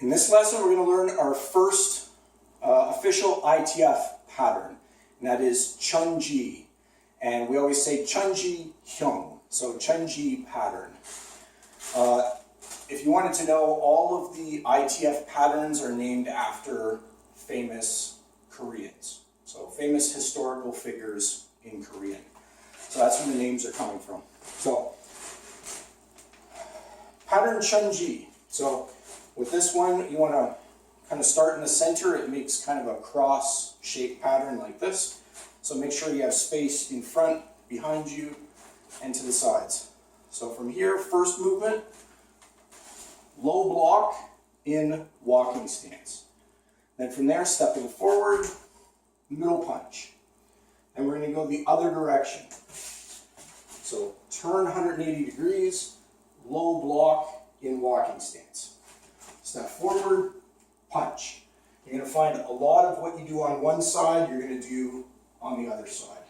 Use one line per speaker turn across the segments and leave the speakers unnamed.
In this lesson, we're going to learn our first official ITF pattern, and that is Chon-Ji. And we always say Chon-Ji Hyung, so Chon-Ji pattern. If you wanted to know, all of the ITF patterns are named after famous Koreans, so famous historical figures in Korean. So that's where the names are coming from. So, pattern Chon-Ji. So, with this one, you want to kind of start in the center. It makes kind of a cross-shaped pattern like this. So make sure you have space in front, behind you, and to the sides. So from here, first movement, low block in walking stance. Then from there, stepping forward, middle punch. And we're going to go the other direction. So turn 180 degrees, low block in walking stance. Step forward, punch. You're going to find a lot of what you do on one side, you're going to do on the other side.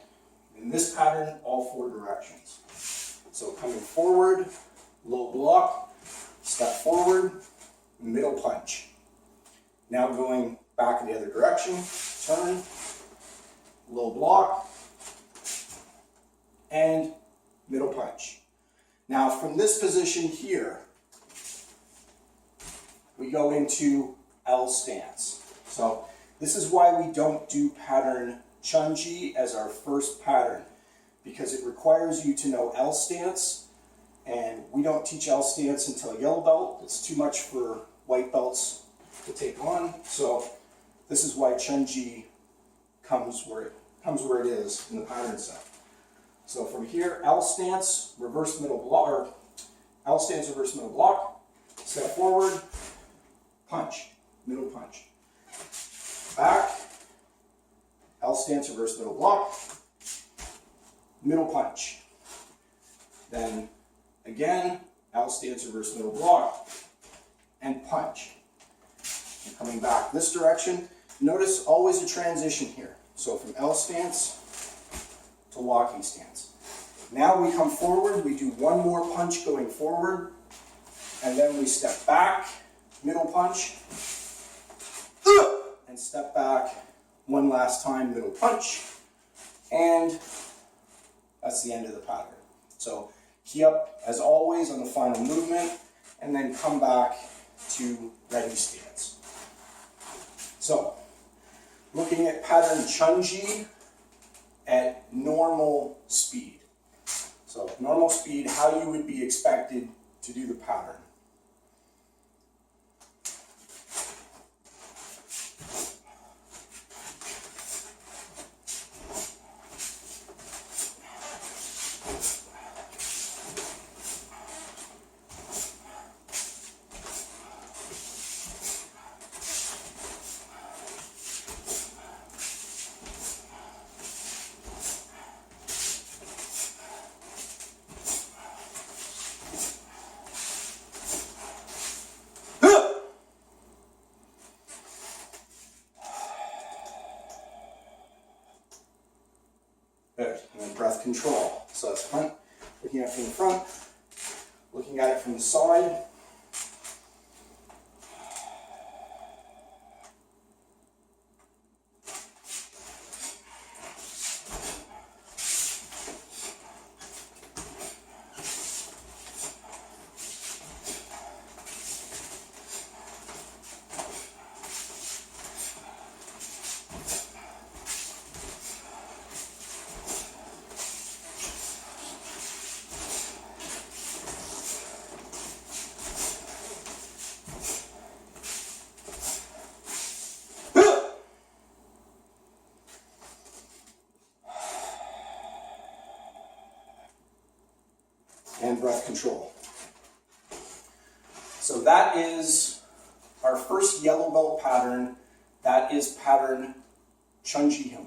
In this pattern, all four directions. So coming forward, low block, step forward, middle punch. Now going back in the other direction, turn, low block, and middle punch. Now from this position here, we go into L stance. So this is why we don't do pattern Chon-Ji as our first pattern, because it requires you to know L stance, and we don't teach L stance until yellow belt. It's too much for white belts to take on. So this is why Chon-Ji comes where it is in the pattern set. So from here, L stance, reverse middle block, or L stance, reverse middle block, step forward, punch, middle punch. Back, L stance, reverse middle block, middle punch. Then again, L stance, reverse middle block, and punch. And coming back this direction, notice always a transition here. So from L stance to walking stance. Now we come forward, we do one more punch going forward, and then we step back, middle punch, and step back one last time, middle punch, and that's the end of the pattern. So key up as always on the final movement, and then come back to ready stance. So looking at pattern Chon-Ji at normal speed. So normal speed, how you would be expected to do the pattern. Good. And then breath control. So that's front, looking at it from the front, looking at it from the side. And breath control. So that is our first yellow belt pattern. That is pattern Chon-Ji Hyung.